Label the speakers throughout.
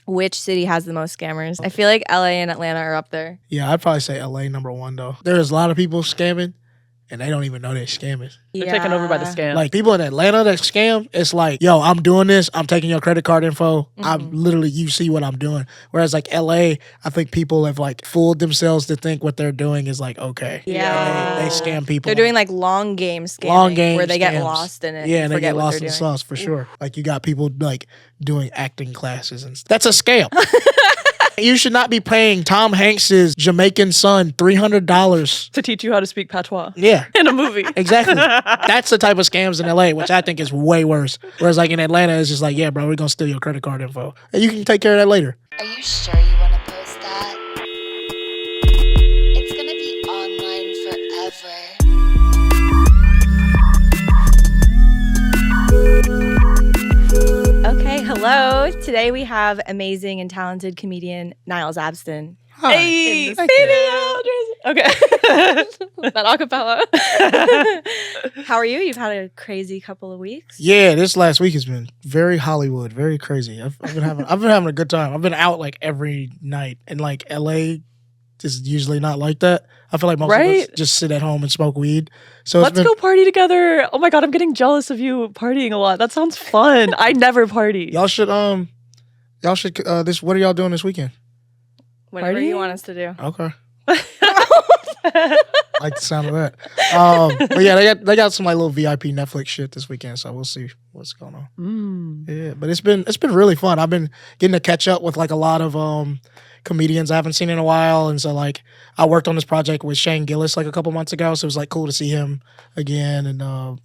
Speaker 1: Which city has the most scammers? I feel like LA and Atlanta are up there.
Speaker 2: Yeah, I'd probably say LA #1 though. There's a lot of people scamming and they don't even know they're scamming.
Speaker 3: They're taken over by the scam.
Speaker 2: Like people in Atlanta that scam, it's like, yo, I'm doing this. I'm taking your credit card info. I'm literally, you see what I'm doing. Whereas like LA, I think people have like fooled themselves to think what they're doing is like, okay.
Speaker 1: Yeah.
Speaker 2: They scam people.
Speaker 1: They're doing like long game scamming where they get
Speaker 2: scams.
Speaker 1: lost in it.
Speaker 2: Yeah, and they get
Speaker 1: what
Speaker 2: lost
Speaker 1: they're
Speaker 2: in the
Speaker 1: doing.
Speaker 2: sauce for sure. Like you got people like doing acting classes and that's a scam. You should not be paying Tom Hanks's Jamaican son $300
Speaker 3: to teach you how to speak patois.
Speaker 2: Yeah.
Speaker 3: In a movie.
Speaker 2: Exactly. That's the type of scams in LA, which I think is way worse. Whereas like in Atlanta, it's just like, yeah, bro, we're going to steal your credit card info. And you can take care of that later.
Speaker 4: Are you sure you want to post that? It's gonna be online forever.
Speaker 1: Okay, hello. Today we have amazing and talented comedian Niles Abston.
Speaker 2: Hi.
Speaker 3: Hey,
Speaker 2: Thank you.
Speaker 3: okay.
Speaker 1: That acapella. How are you? You've had a crazy couple of weeks.
Speaker 2: Yeah, this last week has been very Hollywood, very crazy. I've been having a good time. I've been out like every night, and like LA is usually not like that. I feel like most of us just sit at home and smoke weed. So
Speaker 3: let's go party together. Oh my god, I'm getting jealous of you partying a lot. That sounds fun. I never party.
Speaker 2: Y'all should this. What are y'all doing this weekend?
Speaker 1: Whatever you want us to do.
Speaker 2: Okay. Like the sound of that. But yeah, they got some like little VIP Netflix shit this weekend, so we'll see what's going on. Yeah, but it's been really fun. I've been getting to catch up with like a lot of comedians I haven't seen in a while, and so like I worked on this project with Shane Gillis like a couple months ago, so it was like cool to see him again. And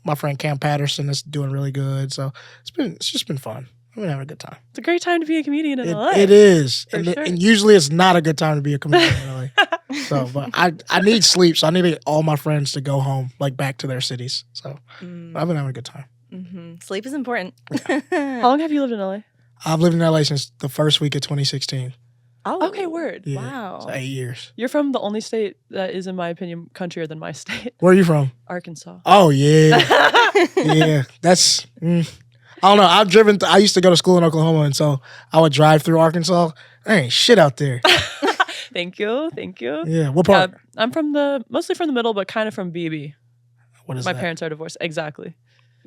Speaker 2: my friend Cam Patterson is doing really good, so it's just been fun. I've been having a good time.
Speaker 3: It's a great time to be a comedian in LA.
Speaker 2: It is.
Speaker 3: For sure.
Speaker 2: And usually it's not a good time to be a comedian in LA. So, but I need sleep, so I need all my friends to go home, like back to their cities. So I've been having a good time.
Speaker 1: Mm-hmm. Sleep is important.
Speaker 3: How long have you lived in LA?
Speaker 2: I've lived in LA since the first week of 2016.
Speaker 1: Oh,
Speaker 3: okay, word.
Speaker 2: Yeah,
Speaker 1: wow.
Speaker 2: so 8 years.
Speaker 3: You're from the only state that is, in my opinion, countryer than my state.
Speaker 2: Where are you from?
Speaker 3: Arkansas.
Speaker 2: Oh, yeah. Yeah, that's... I don't know. I used to go to school in Oklahoma, and so I would drive through Arkansas. There ain't shit out there.
Speaker 3: Thank you.
Speaker 2: Yeah, what part?
Speaker 3: I'm mostly from the middle, but kind of from BB.
Speaker 2: What is
Speaker 3: My
Speaker 2: that?
Speaker 3: parents are divorced. Exactly.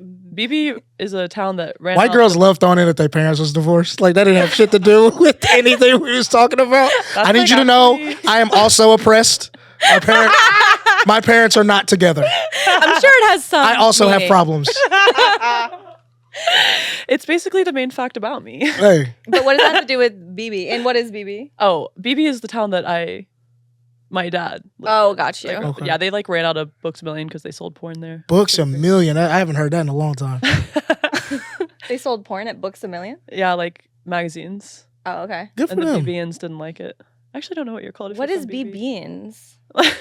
Speaker 3: BB is a town that ran
Speaker 2: White girls love throwing in that their parents was divorced. Like, that didn't have shit to do with anything we was talking about. I need you to know I am also oppressed. My parents are not together.
Speaker 1: I'm sure it has some.
Speaker 2: I also have problems.
Speaker 3: It's basically the main fact about me.
Speaker 2: Hey.
Speaker 1: But what does that have to do with BB? And what is BB?
Speaker 3: Oh, BB is the town that my dad lived
Speaker 1: Oh,
Speaker 3: in.
Speaker 1: got you.
Speaker 3: Like,
Speaker 2: Okay.
Speaker 3: yeah, they like ran out of Books A Million because they sold porn there.
Speaker 2: Books A Million. I haven't heard that in a long time.
Speaker 1: They sold porn at Books A Million?
Speaker 3: Yeah, like magazines.
Speaker 1: Oh, okay.
Speaker 2: Good for
Speaker 3: And the
Speaker 2: them.
Speaker 3: BBians didn't like it. I actually don't know what you're called. If
Speaker 1: What
Speaker 3: you're
Speaker 1: is
Speaker 3: from BB.
Speaker 1: BBians?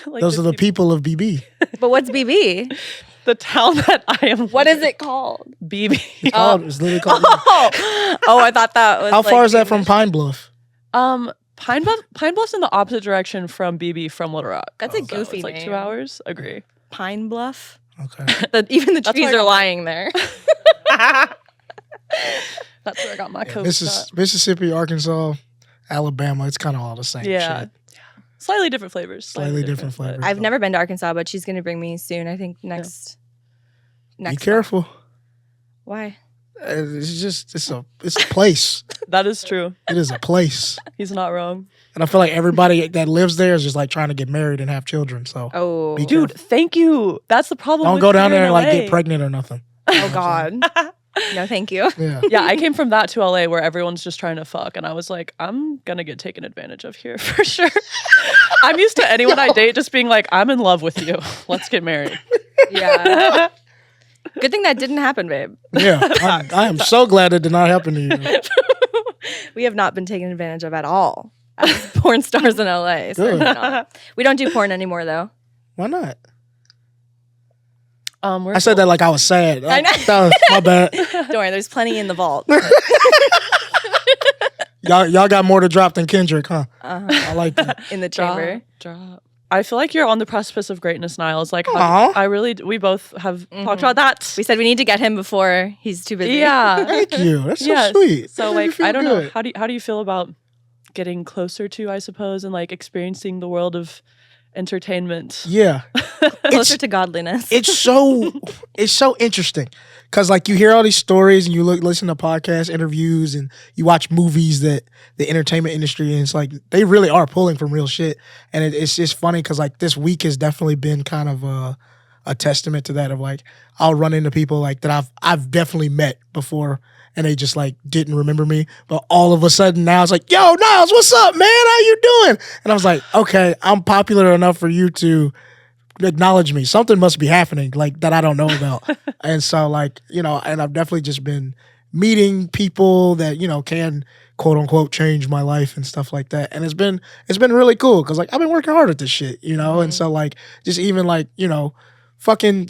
Speaker 3: Like
Speaker 2: Those are the people of BB.
Speaker 1: But what's BB?
Speaker 3: The town that I am.
Speaker 1: What is it called?
Speaker 3: BB.
Speaker 2: It's literally called BB.
Speaker 1: Oh, I thought that was.
Speaker 2: How
Speaker 1: like,
Speaker 2: far is that from Pine Bluff?
Speaker 3: Pine Bluff's in the opposite direction from BB from Little Rock.
Speaker 1: That's a
Speaker 3: So
Speaker 1: goofy
Speaker 3: it's like
Speaker 1: name.
Speaker 3: 2 hours. Agree.
Speaker 1: Pine Bluff?
Speaker 2: Okay.
Speaker 1: Even the
Speaker 3: That's
Speaker 1: trees
Speaker 3: where I
Speaker 1: are
Speaker 3: got-
Speaker 1: lying there.
Speaker 3: That's where I got my coat.
Speaker 2: Mississippi, Arkansas, Alabama. It's kind of all the same
Speaker 3: Yeah.
Speaker 2: shit.
Speaker 3: Slightly different flavors.
Speaker 2: Slightly different
Speaker 3: but-
Speaker 2: flavors.
Speaker 1: I've never been to Arkansas, but she's going to bring me soon. I think next.
Speaker 2: Be careful.
Speaker 1: Why?
Speaker 2: It's a place.
Speaker 3: That is true.
Speaker 2: It is a place.
Speaker 3: He's not wrong.
Speaker 2: And I feel like everybody that lives there is just like trying to get married and have children. So
Speaker 1: Oh.
Speaker 2: Be
Speaker 3: Dude,
Speaker 2: careful.
Speaker 3: thank you. That's the problem.
Speaker 2: Don't
Speaker 3: with
Speaker 2: go down
Speaker 3: here
Speaker 2: there
Speaker 3: in
Speaker 2: and like
Speaker 3: LA.
Speaker 2: get pregnant or nothing.
Speaker 1: Oh, God. No, thank you.
Speaker 2: Yeah.
Speaker 3: Yeah, I came from that to LA where everyone's just trying to fuck. And I was like, I'm going to get taken advantage of here for sure. I'm used to anyone I date just being like, I'm in love with you. Let's get married.
Speaker 1: Yeah. Good thing that didn't happen, babe.
Speaker 2: Yeah. I am so glad it did not happen to you.
Speaker 1: We have not been taken advantage of at all as porn stars in LA. So
Speaker 2: Good.
Speaker 1: not. We don't do porn anymore, though.
Speaker 2: Why not?
Speaker 3: We're
Speaker 2: I said that like I was sad.
Speaker 1: I know.
Speaker 2: That was my bad.
Speaker 1: Don't worry, there's plenty in the vault.
Speaker 2: Y'all got more to drop than Kendrick, huh?
Speaker 1: Uh-huh.
Speaker 2: I like that.
Speaker 1: In the
Speaker 3: drop,
Speaker 1: chamber.
Speaker 3: drop. I feel like you're on the precipice of greatness, Niles. Like,
Speaker 2: Aw.
Speaker 3: we both have talked about that.
Speaker 1: We said we need to get him before he's too busy.
Speaker 3: Yeah.
Speaker 2: Thank you. That's so
Speaker 3: Yes.
Speaker 2: sweet.
Speaker 3: So
Speaker 2: That made me
Speaker 3: like,
Speaker 2: feel
Speaker 3: I don't know.
Speaker 2: good.
Speaker 3: How do you feel about getting closer to, I suppose, and like experiencing the world of entertainment?
Speaker 2: Yeah.
Speaker 1: Closer to godliness.
Speaker 2: It's so interesting because like you hear all these stories and you listen to podcast interviews and you watch movies that the entertainment industry, and it's like they really are pulling from real shit, and it's just funny because like this week has definitely been kind of a testament to that. Of like I'll run into people like that I've definitely met before and they just like didn't remember me, but all of a sudden now it's like, yo, Niles, what's up, man, how you doing? And I was like, okay, I'm popular enough for you to acknowledge me. Something must be happening like that I don't know about. And so like, you know, and I've definitely just been meeting people that, you know, can quote unquote change my life and stuff like that. And it's been really cool because like I've been working hard at this shit, you know. And so like just even like, you know, fucking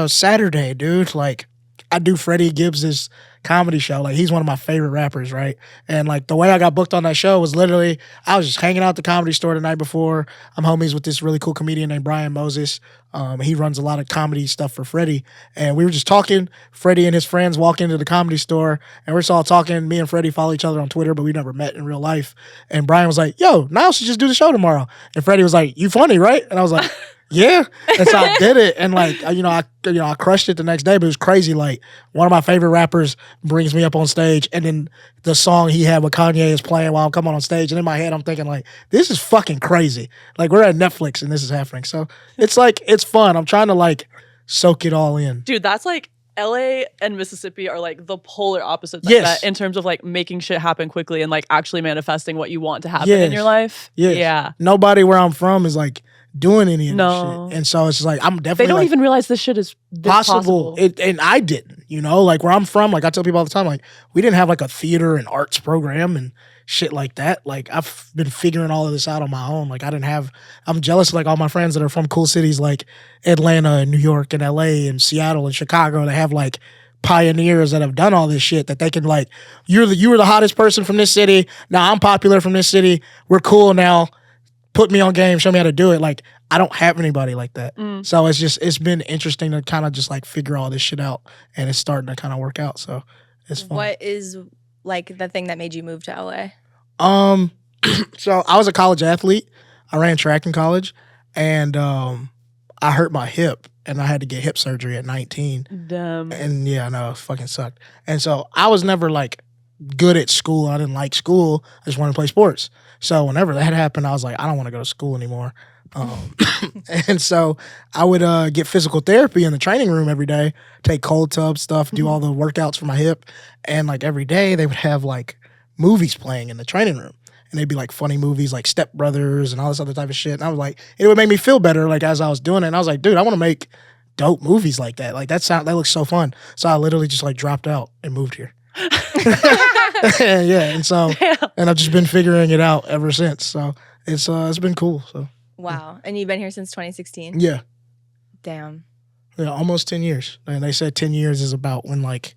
Speaker 2: Saturday, dude, like I do Freddie Gibbs's comedy show. Like he's one of my favorite rappers, right? And like the way I got booked on that show was literally I was just hanging out at the Comedy Store the night before. I'm homies with this really cool comedian named Brian Moses. He runs a lot of comedy stuff for Freddie. And we were just talking. Freddie and his friends walk into the Comedy Store and we're just all talking. Me and Freddie follow each other on Twitter, but we never met in real life. And Brian was like, yo, Niles should just do the show tomorrow. And Freddie was like, you funny, right? And I was like, yeah. And so I did it. And like, I crushed it the next day, but it was crazy. Like one of my favorite rappers brings me up on stage and then the song he had with Kanye is playing while I'm coming on stage. And in my head, I'm thinking like, this is fucking crazy. Like we're at Netflix and this is happening. So it's like, it's fun. I'm trying to like soak it all in.
Speaker 3: Dude, that's like LA and Mississippi are like the polar opposites
Speaker 2: Yes.
Speaker 3: in terms of like making shit happen quickly and like actually manifesting what you want to happen
Speaker 2: Yes.
Speaker 3: in your life.
Speaker 2: Yes.
Speaker 3: Yeah.
Speaker 2: Nobody where I'm from is like doing any of
Speaker 3: No.
Speaker 2: this shit. And so it's like, I'm definitely
Speaker 3: They don't
Speaker 2: like,
Speaker 3: even realize this shit is this possible.
Speaker 2: And I didn't, you know, like where I'm from, like I tell people all the time, like we didn't have like a theater and arts program and shit like that. Like I've been figuring all of this out on my own. Like I'm jealous of like all my friends that are from cool cities like Atlanta and New York and LA and Seattle and Chicago that have like pioneers that have done all this shit that they can like, you were the hottest person from this city. Now I'm popular from this city. We're cool now. Put me on game, show me how to do it. Like, I don't have anybody like that. So it's been interesting to kind of just like figure all this shit out and it's starting to kind of work out. So it's fun.
Speaker 1: What is like the thing that made you move to LA?
Speaker 2: So I was a college athlete. I ran track in college and I hurt my hip and I had to get hip surgery at 19.
Speaker 3: Damn.
Speaker 2: And yeah, I know, it fucking sucked. And so I was never like good at school. I didn't like school. I just wanted to play sports. So whenever that happened, I was like, I don't want to go to school anymore. And so I would get physical therapy in the training room every day, take cold tub stuff, do all the workouts for my hip. And like every day they would have like movies playing in the training room. And they'd be like funny movies like Step Brothers and all this other type of shit. And I was like, it would make me feel better like as I was doing it. And I was like, dude, I want to make dope movies like that. Like that looks so fun. So I literally just like dropped out and moved here. Yeah, and so and I've just been figuring it out ever since. So it's been cool. So
Speaker 1: Wow. And you've been here since 2016?
Speaker 2: yeah,
Speaker 1: Damn.
Speaker 2: almost 10 years. And they said 10 years is about when like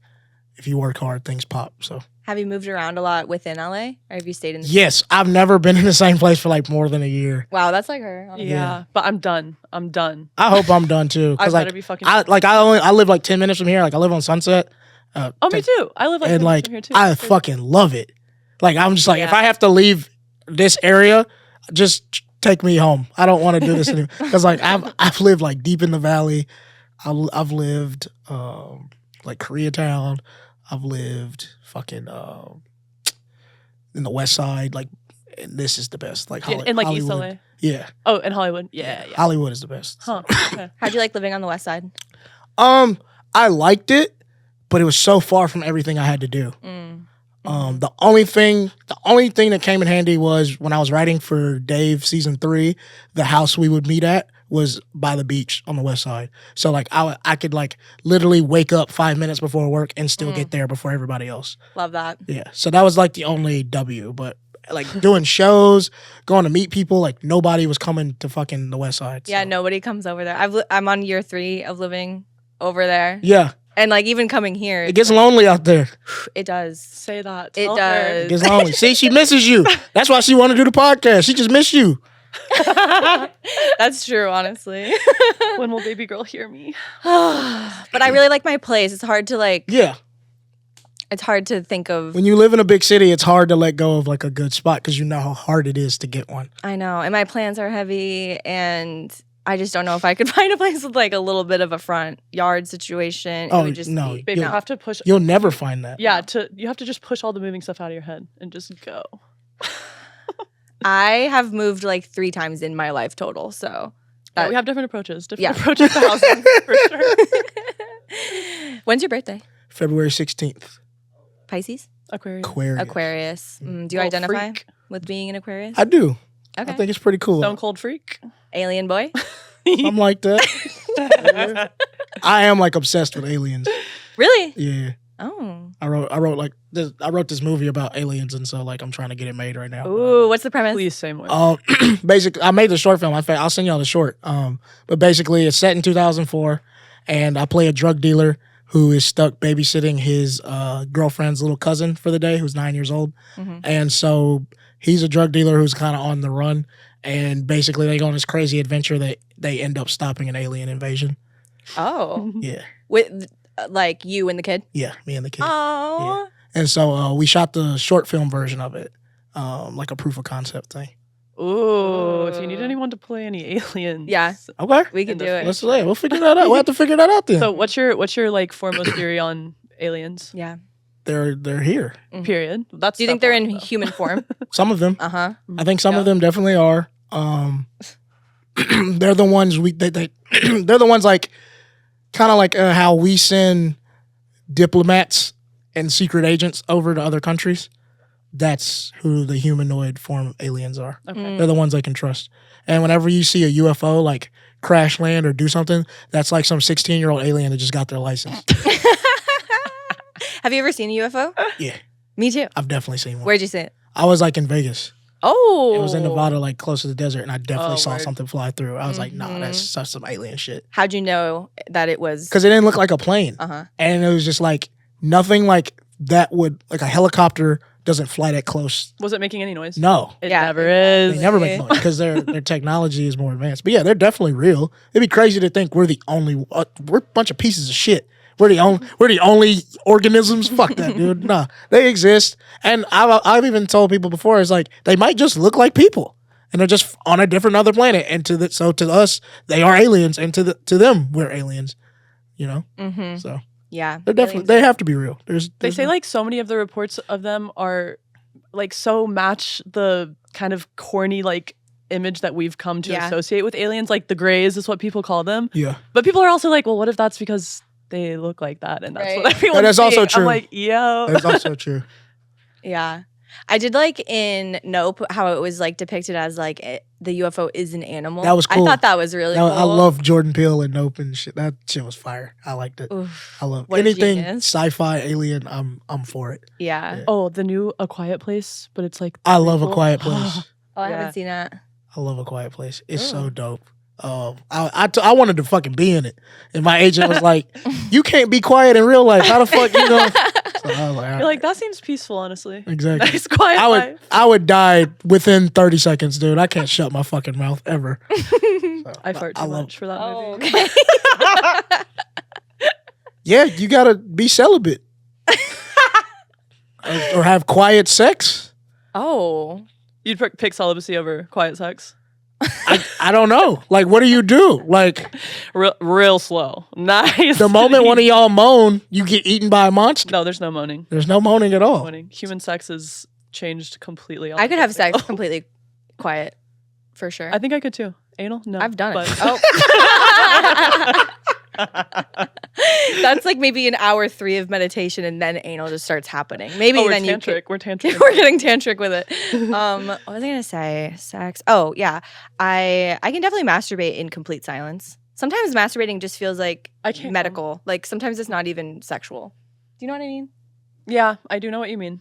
Speaker 2: if you work hard, things pop. So
Speaker 1: Have you moved around a lot within LA? Or have you stayed in the
Speaker 2: yes, I've never been in the same place for like more than a year.
Speaker 1: Wow, that's like her. honestly.
Speaker 3: Yeah. But I'm done. I'm done.
Speaker 2: I hope I'm done too.
Speaker 3: I
Speaker 2: Because
Speaker 3: better
Speaker 2: like
Speaker 3: be fucking
Speaker 2: I live like 10 minutes from here. Like I live on Sunset.
Speaker 3: me too. I live like
Speaker 2: and like
Speaker 3: from here too.
Speaker 2: I fucking love it. Like I'm just like if
Speaker 1: Yeah.
Speaker 2: I have to leave this area, just take me home. I don't want to do this anymore because like I've lived like deep in the valley. I've lived like Koreatown. I've lived fucking in the West Side. Like and this is the best. Like
Speaker 3: in like East
Speaker 2: Hollywood.
Speaker 3: LA.
Speaker 2: Yeah,
Speaker 3: Oh, in Hollywood. Yeah.
Speaker 2: Hollywood is the best.
Speaker 3: Huh. Okay.
Speaker 1: How'd you like living on the West Side?
Speaker 2: I liked it, but it was so far from everything I had to do. The only thing that came in handy was when I was writing for Dave season 3, the house we would meet at was by the beach on the West Side. So like I could like literally wake up 5 minutes before work and still get there before everybody else.
Speaker 1: Love that.
Speaker 2: Yeah. So that was like the only W, but like doing shows, going to meet people, like nobody was coming to fucking the West Side.
Speaker 1: Yeah,
Speaker 2: so.
Speaker 1: nobody comes over there. I'm on year 3 of living over there.
Speaker 2: Yeah.
Speaker 1: And like even coming here,
Speaker 2: It gets lonely out there.
Speaker 1: it does.
Speaker 3: Say that.
Speaker 1: It
Speaker 3: Tell her.
Speaker 1: does.
Speaker 2: It gets lonely. See, she misses you. That's why she want to do the podcast. She just missed you.
Speaker 1: That's true, honestly.
Speaker 3: When will baby girl hear me?
Speaker 1: But I really like my place. It's hard to like.
Speaker 2: Yeah.
Speaker 1: It's hard to think of.
Speaker 2: When you live in a big city, it's hard to let go of like a good spot because you know how hard it is to get one.
Speaker 1: I know, and my plans are heavy, and I just don't know if I could find a place with like a little bit of a front yard situation.
Speaker 2: Oh,
Speaker 1: It would just
Speaker 2: no.
Speaker 1: be,
Speaker 3: Baby,
Speaker 2: You'll-
Speaker 3: you have to push.
Speaker 2: You'll never find that.
Speaker 3: Yeah, you have to just push all the moving stuff out of your head and just go.
Speaker 1: I have moved like 3 times in my life total, so.
Speaker 3: Yeah, we have different approaches. Different
Speaker 1: Yeah.
Speaker 3: approaches to housing, for sure.
Speaker 1: When's your birthday?
Speaker 2: February 16th.
Speaker 1: Pisces?
Speaker 3: Aquarius.
Speaker 1: Aquarius. Do you
Speaker 3: Little
Speaker 1: identify
Speaker 3: freak.
Speaker 1: with being an Aquarius?
Speaker 2: I do.
Speaker 1: Okay.
Speaker 2: I think it's pretty cool.
Speaker 3: Stone cold freak.
Speaker 1: Alien boy?
Speaker 2: I'm like that. Yeah. I am like obsessed with aliens.
Speaker 1: Really?
Speaker 2: Yeah.
Speaker 1: Oh.
Speaker 2: I wrote like this. I wrote this movie about aliens, and so like I'm trying to get it made right now.
Speaker 1: Ooh, what's the premise?
Speaker 3: Please say more.
Speaker 2: Basically, I made the short film. I'll send y'all the short. But basically, it's set in 2004, and I play a drug dealer who is stuck babysitting his girlfriend's little cousin for the day, who's 9 years old.
Speaker 1: Mm-hmm.
Speaker 2: And so he's a drug dealer who's kind of on the run. And basically, they go on this crazy adventure that they end up stopping an alien invasion.
Speaker 1: Oh.
Speaker 2: Yeah,
Speaker 1: With like you and the kid?
Speaker 2: yeah, me and the kid.
Speaker 1: Oh.
Speaker 2: And so we shot the short film version of it, like a proof of concept thing.
Speaker 3: Ooh, if you need anyone to play any aliens.
Speaker 1: Yeah.
Speaker 2: Okay,
Speaker 1: We can do it.
Speaker 2: let's say we'll figure that out. We'll have to figure that out then.
Speaker 3: So what's your like foremost theory on aliens?
Speaker 1: Yeah.
Speaker 2: they're here.
Speaker 3: Period. That's
Speaker 1: Do you think
Speaker 3: step
Speaker 1: they're in
Speaker 3: one, though.
Speaker 1: human form?
Speaker 2: Some of them.
Speaker 1: Uh-huh.
Speaker 2: I think some of
Speaker 3: Yeah.
Speaker 2: them definitely are. They're the ones they're the ones like kind of like how we send diplomats and secret agents over to other countries. That's who the humanoid form of aliens are.
Speaker 3: Okay.
Speaker 2: They're the ones I can trust. And whenever you see a UFO like crash land or do something, that's like some 16-year-old alien that just got their license.
Speaker 1: Have you ever seen a UFO?
Speaker 2: Yeah,
Speaker 1: Me too.
Speaker 2: I've definitely seen one.
Speaker 1: Where'd you see it?
Speaker 2: I was like in Vegas.
Speaker 1: Oh.
Speaker 2: It was in Nevada, like close to the desert, and I definitely
Speaker 3: Oh,
Speaker 2: saw
Speaker 3: word.
Speaker 2: something fly through. I was like, nah, that's some alien shit.
Speaker 1: How'd you know that it was?
Speaker 2: Because it didn't look like a plane.
Speaker 1: Uh-huh.
Speaker 2: And it was just like nothing like that would, like a helicopter doesn't fly that close.
Speaker 3: Was it making any noise?
Speaker 2: No.
Speaker 3: It
Speaker 1: Yeah.
Speaker 3: never is.
Speaker 2: They never make noise because their technology is more advanced. But yeah, they're definitely real. It'd be crazy to think we're the only, we're a bunch of pieces of shit. We're the only organisms. Fuck that, dude. Nah, they exist. And I've even told people before, it's like they might just look like people, and they're just on a different other planet. And so to us, they are aliens, and to them, we're aliens. You know.
Speaker 1: Mm-hmm.
Speaker 2: So
Speaker 1: Yeah.
Speaker 2: they're definitely they have to be real.
Speaker 3: They say like so many of the reports of them are like so match the kind of corny like image that we've come to
Speaker 1: Yeah.
Speaker 3: associate with aliens. Like the Greys is what people call them.
Speaker 2: Yeah.
Speaker 3: But people are also like, well, what if that's because they look like that and that's
Speaker 1: Right.
Speaker 3: what everyone's
Speaker 2: That is also
Speaker 3: seeing?
Speaker 2: true.
Speaker 3: I'm like, yo.
Speaker 2: That's also true.
Speaker 1: Yeah. I did like in Nope how it was like depicted as like the UFO is an animal.
Speaker 2: That was cool.
Speaker 1: I thought that was really
Speaker 2: That
Speaker 1: cool.
Speaker 2: was- I love Jordan Peele and Nope and shit. That shit was fire. I liked it.
Speaker 1: Oof.
Speaker 2: I love
Speaker 1: What a
Speaker 2: anything
Speaker 1: genius.
Speaker 2: sci-fi alien. I'm for it.
Speaker 1: Yeah.
Speaker 2: Yeah.
Speaker 3: Oh, the new A Quiet Place, but it's like
Speaker 2: I love A
Speaker 3: prequel.
Speaker 2: Quiet Place.
Speaker 1: Oh, I
Speaker 3: Yeah.
Speaker 1: haven't seen that.
Speaker 2: I love A Quiet Place. It's so dope. I wanted to fucking be in it, and my agent was like, "You can't be quiet in real life. How the fuck you know?" So I was like,
Speaker 3: You're like, that seems peaceful, honestly.
Speaker 2: exactly.
Speaker 3: Nice quiet life.
Speaker 2: I would die within 30 seconds, dude. I can't shut my fucking mouth ever. So,
Speaker 3: I fart too
Speaker 2: love-
Speaker 3: much for that
Speaker 1: Oh,
Speaker 3: movie.
Speaker 1: okay.
Speaker 2: Yeah, you gotta be celibate or have quiet sex.
Speaker 1: Oh.
Speaker 3: You'd pick celibacy over quiet sex?
Speaker 2: I don't know. Like, what do you do? Like,
Speaker 3: Real slow. Nice.
Speaker 2: the moment one of y'all moan, you get eaten by a monster.
Speaker 3: No, there's no moaning.
Speaker 2: There's no moaning at all.
Speaker 3: Moaning. Human sex is changed completely.
Speaker 1: I could have
Speaker 3: opposite.
Speaker 1: sex completely quiet. For sure.
Speaker 3: I think I could too. Anal? No.
Speaker 1: I've done it.
Speaker 3: but-
Speaker 1: Oh. That's like maybe an hour 3 of meditation and then anal just starts happening. Maybe
Speaker 3: Oh, we're
Speaker 1: then
Speaker 3: tantric.
Speaker 1: you
Speaker 3: We're tantric.
Speaker 1: we're getting tantric with it. What was I gonna say? Sex. Oh yeah. I can definitely masturbate in complete silence. Sometimes masturbating just feels like
Speaker 3: I can't
Speaker 1: medical. Like sometimes it's not even sexual. Do you know what I mean?
Speaker 3: Yeah, I do know what you mean.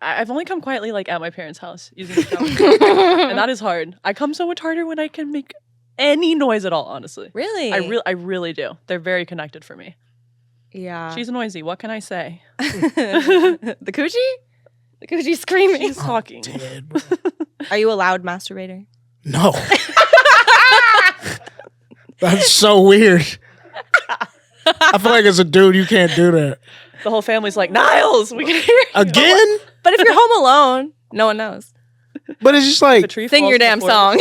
Speaker 3: I've only come quietly like at my parents' house using the shower. And that is hard. I come so much harder when I can make any noise at all, honestly.
Speaker 1: Really?
Speaker 3: I really do. They're very connected for me.
Speaker 1: Yeah.
Speaker 3: She's noisy. What can I say?
Speaker 1: the coochie? The coochie screaming.
Speaker 3: She's talking.
Speaker 2: Dead, bro.
Speaker 1: Are you a loud masturbator?
Speaker 2: No. That's so weird. I feel like as a dude, you can't do that.
Speaker 3: The whole family's like, Niles, we can hear you.
Speaker 2: Again?
Speaker 1: But if you're home alone, no one knows.
Speaker 2: But it's just
Speaker 3: The
Speaker 2: like,
Speaker 3: tree
Speaker 1: Sing
Speaker 3: falls
Speaker 1: your damn
Speaker 3: before-
Speaker 1: song.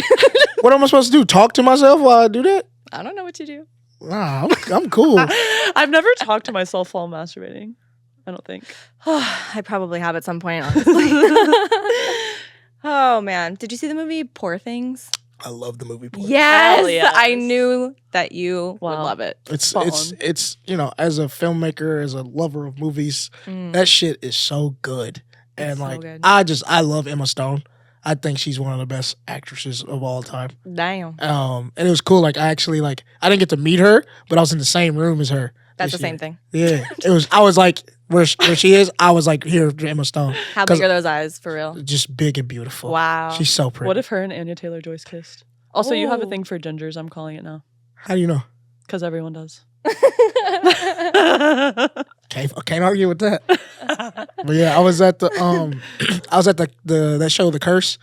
Speaker 2: what am I supposed to do? Talk to myself while I do that?
Speaker 1: I don't know what you do.
Speaker 2: Nah, I'm cool.
Speaker 3: I've never talked to myself while masturbating. I don't think.
Speaker 1: I probably have at some point, honestly. Oh, man. Did you see the movie Poor Things?
Speaker 2: I love the movie. Porn.
Speaker 1: Yes.
Speaker 3: Hell yes.
Speaker 1: I knew that you would
Speaker 3: Wow.
Speaker 1: love it.
Speaker 2: It's you know, as a filmmaker, as a lover of movies, that shit is so good. And
Speaker 1: so
Speaker 2: like
Speaker 1: good.
Speaker 2: I love Emma Stone. I think she's one of the best actresses of all time.
Speaker 1: Damn.
Speaker 2: And it was cool. Like I didn't get to meet her, but I was in the same room as her.
Speaker 1: That's the
Speaker 2: this year.
Speaker 1: same thing.
Speaker 2: Yeah. I was like where she is, I was like here to Emma Stone.
Speaker 1: How
Speaker 2: 'Cause
Speaker 1: big are those eyes, for real?
Speaker 2: just big and beautiful.
Speaker 1: Wow.
Speaker 2: She's so pretty.
Speaker 3: What if her and Anya Taylor-Joyce kissed? Also, you have a
Speaker 1: Ooh.
Speaker 3: thing for gingers. I'm calling it now.
Speaker 2: How do you know?
Speaker 3: Because everyone does.
Speaker 2: Can't argue with that. But yeah, I was at the that show The Curse.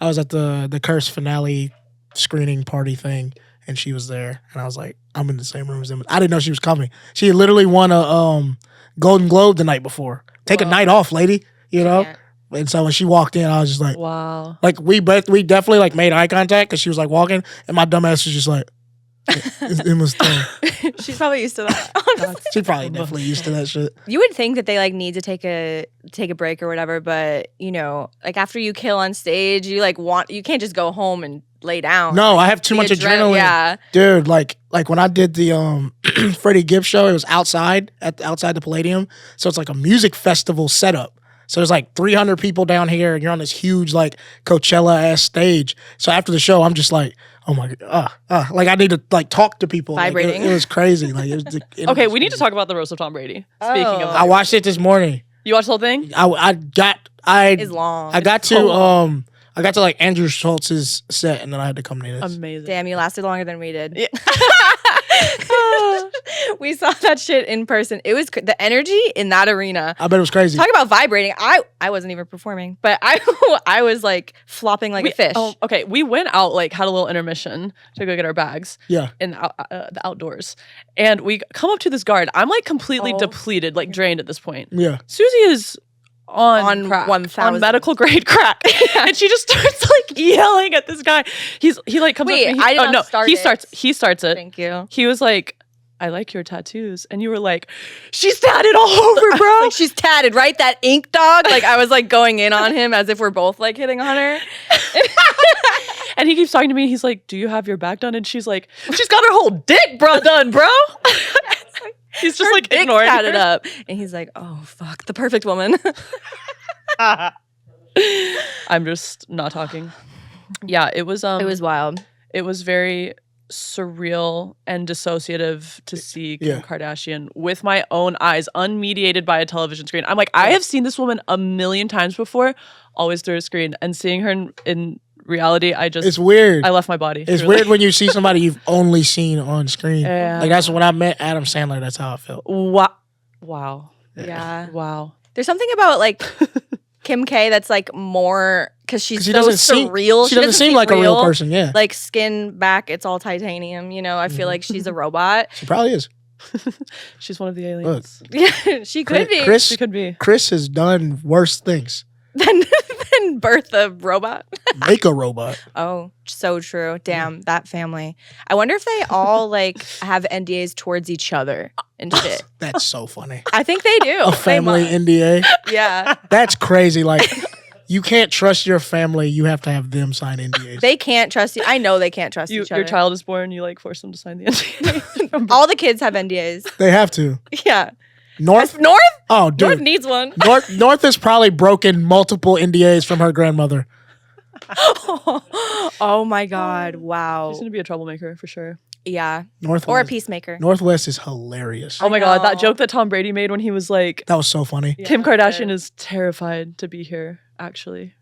Speaker 2: I was at the Curse finale screening party thing, and she was there, and I was like, I'm in the same room as them. I didn't know she was coming. She had literally won a Golden Globe the night before. Take a night off, lady. You know.
Speaker 1: Can't.
Speaker 2: And so when she walked in, I was just like,
Speaker 3: Wow.
Speaker 2: like we definitely like made eye contact because she was like walking, and my dumb ass was just like, it was.
Speaker 1: She's probably used to that.
Speaker 2: She probably definitely used to that shit.
Speaker 1: You would think that they like need to take a break or whatever, but you know, like after you kill on stage, you can't just go home and lay down.
Speaker 2: No, I have too
Speaker 1: The
Speaker 2: much adrenaline.
Speaker 1: Yeah.
Speaker 2: Dude, like when I did the Freddie Gibbs show, it was outside outside the Palladium, so it's like a music festival setup. So there's like 300 people down here, and you're on this huge like Coachella ass stage. So after the show, I'm just like, oh my god, like I need to like talk to people. Like,
Speaker 1: Vibrating.
Speaker 2: it was crazy. Like it was.
Speaker 3: Okay, we need to talk about the roast of Tom Brady. Speaking of,
Speaker 2: I watched it this morning.
Speaker 3: you watched the whole thing?
Speaker 1: It's long.
Speaker 2: I got
Speaker 3: so long.
Speaker 2: to like Andrew Schultz's set, and then I had to come to this.
Speaker 3: Amazing.
Speaker 1: Damn, you lasted longer than we did.
Speaker 3: Yeah.
Speaker 1: We saw that shit in person. It was the energy in that arena.
Speaker 2: I bet it was crazy.
Speaker 1: Talk about vibrating. I wasn't even performing, but I was like flopping like a fish.
Speaker 3: Oh, okay. We went out, like, had a little intermission to go get our bags
Speaker 2: Yeah.
Speaker 3: in the outdoors. And we come up to this guard. I'm like completely
Speaker 1: Oh.
Speaker 3: depleted, like drained at this point.
Speaker 2: Yeah.
Speaker 3: Susie is on crack,
Speaker 1: 1,000.
Speaker 3: on medical grade crack. And she just starts like yelling at this guy. He like comes
Speaker 1: Wait,
Speaker 3: up to me.
Speaker 1: I did not start
Speaker 3: he
Speaker 1: it.
Speaker 3: starts it.
Speaker 1: Thank you.
Speaker 3: He was like, I like your tattoos. And you were like, she's tatted all over, bro.
Speaker 1: Like, she's tatted, right? That ink dog. Like I was like going in on him as if we're both like hitting on her.
Speaker 3: And he keeps talking to me. He's like, do you have your back done? And she's like, she's got her whole dick done, bro. He's just
Speaker 1: Her
Speaker 3: like
Speaker 1: dick
Speaker 3: ignoring
Speaker 1: tatted
Speaker 3: her.
Speaker 1: up, and he's like, "Oh fuck, the perfect woman."
Speaker 3: I'm just not talking. Yeah, it was
Speaker 1: It was wild.
Speaker 3: it was very surreal and dissociative to see Kim
Speaker 2: Yeah.
Speaker 3: Kardashian with my own eyes, unmediated by a television screen. I'm like, I have seen this woman a million times before, always through a screen, and seeing her in reality,
Speaker 2: It's weird.
Speaker 3: I left my body.
Speaker 2: It's
Speaker 3: truly.
Speaker 2: weird when you see somebody you've only seen on screen.
Speaker 3: Yeah.
Speaker 2: Like that's when I met Adam Sandler. That's how I felt.
Speaker 3: Wow.
Speaker 1: Yeah.
Speaker 3: Wow.
Speaker 1: There's something about like Kim K that's like more because she's
Speaker 2: She
Speaker 1: so
Speaker 2: doesn't seem
Speaker 1: surreal.
Speaker 2: She doesn't seem like a real person. Yeah,
Speaker 1: Like skin back, it's all titanium. You know, I feel like she's a robot.
Speaker 2: she probably is.
Speaker 3: She's one of the aliens.
Speaker 1: Yeah, she could be.
Speaker 2: Chris.
Speaker 3: She could be.
Speaker 2: Chris has done worse things.
Speaker 1: Then birth a robot.
Speaker 2: Make a robot.
Speaker 1: Oh, so true. Damn, that family. I wonder if they all like have NDAs towards each other and shit.
Speaker 2: That's so funny.
Speaker 1: I think they do.
Speaker 2: A family
Speaker 1: They must.
Speaker 2: NDA.
Speaker 1: Yeah.
Speaker 2: That's crazy. Like you can't trust your family. You have to have them sign NDAs.
Speaker 1: They can't trust you. I know they can't trust each other.
Speaker 3: Your child is born, you like force them to sign the NDA.
Speaker 1: All the kids have NDAs.
Speaker 2: They have to.
Speaker 1: Yeah.
Speaker 2: North.
Speaker 1: North?
Speaker 2: Oh,
Speaker 1: North
Speaker 2: dude.
Speaker 1: needs one.
Speaker 2: North has probably broken multiple NDAs from her grandmother.
Speaker 1: Oh my God. Wow.
Speaker 3: She's gonna be a troublemaker for sure.
Speaker 1: Yeah.
Speaker 2: Northwest.
Speaker 1: Or a peacemaker.
Speaker 2: Northwest is hilarious.
Speaker 3: Oh my god, that
Speaker 1: know.
Speaker 3: joke that Tom Brady made when he was like,
Speaker 2: That was so funny.
Speaker 3: Kim Kardashian is terrified to be here, actually,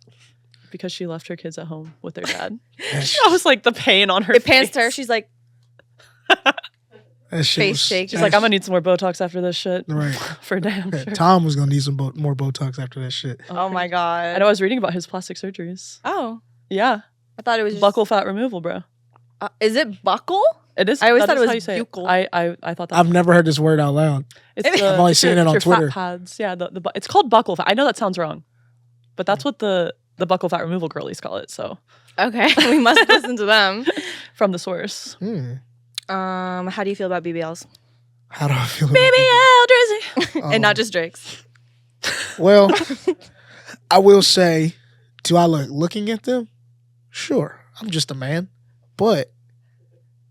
Speaker 3: because she left her kids at home with their dad. I was like, the pain on her
Speaker 1: It pans
Speaker 3: face.
Speaker 1: to her. She's like,
Speaker 2: That shit
Speaker 1: Face
Speaker 2: was,
Speaker 1: shake.
Speaker 3: She's like, I'm gonna need some more Botox after this shit.
Speaker 2: Right.
Speaker 3: For damn
Speaker 2: Yeah,
Speaker 3: sure.
Speaker 2: Tom was gonna need some more Botox after that shit.
Speaker 1: oh my
Speaker 3: I
Speaker 1: God.
Speaker 3: know I was reading about his plastic surgeries.
Speaker 1: Oh.
Speaker 3: Yeah.
Speaker 1: I thought it was just,
Speaker 3: Buckle fat removal, bro.
Speaker 1: Is it buckle?
Speaker 3: It is.
Speaker 1: I always
Speaker 3: that
Speaker 1: thought
Speaker 3: is
Speaker 1: it
Speaker 3: how
Speaker 1: was
Speaker 3: you say it.
Speaker 1: buccal.
Speaker 3: I thought that.
Speaker 2: I've never heard this word out loud.
Speaker 3: It's
Speaker 1: I've
Speaker 2: only
Speaker 3: it's
Speaker 2: seen it on
Speaker 3: your
Speaker 2: Twitter.
Speaker 3: Fat pads. Yeah, it's called buckle fat. I know that sounds wrong, but that's what the buckle fat removal girlies call it. So
Speaker 1: Okay, we must listen to them.
Speaker 3: from the source.
Speaker 1: How do you feel about BBLs?
Speaker 2: How do I feel about
Speaker 3: BBL Drizzy.
Speaker 1: And not just Drake's.
Speaker 2: Well, I will say, do I like looking at them? Sure. I'm just a man. But